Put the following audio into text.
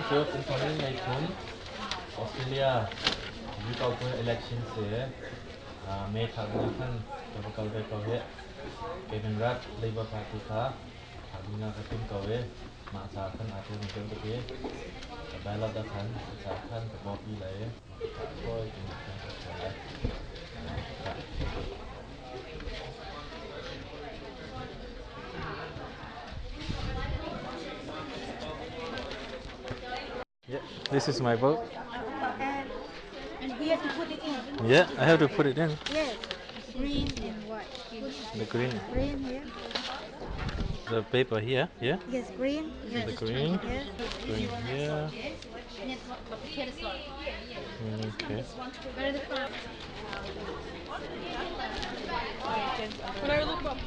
served in 2018 Australia อยู่กับ election เสียเมธาบุญท่านกับเกาหลีเกาหลีเป็นรัฐ Labour Party ค่ะทางนี้ก็เป็นเกาหลีมาจากท่านอาจจะมีเรื่องตัวเองแต่ได้รับดัชนจากท่านกับบอกอีเลยมาช่วยเป็นการตัดสินใจ Yeah, this is my boat. And we have to put it in. Yeah, I have to put it in. Yes. Green and white. The green, Green here. the paper here, yeah. Yes, green. Yes. The green, Yes. green here. Okay. When I look up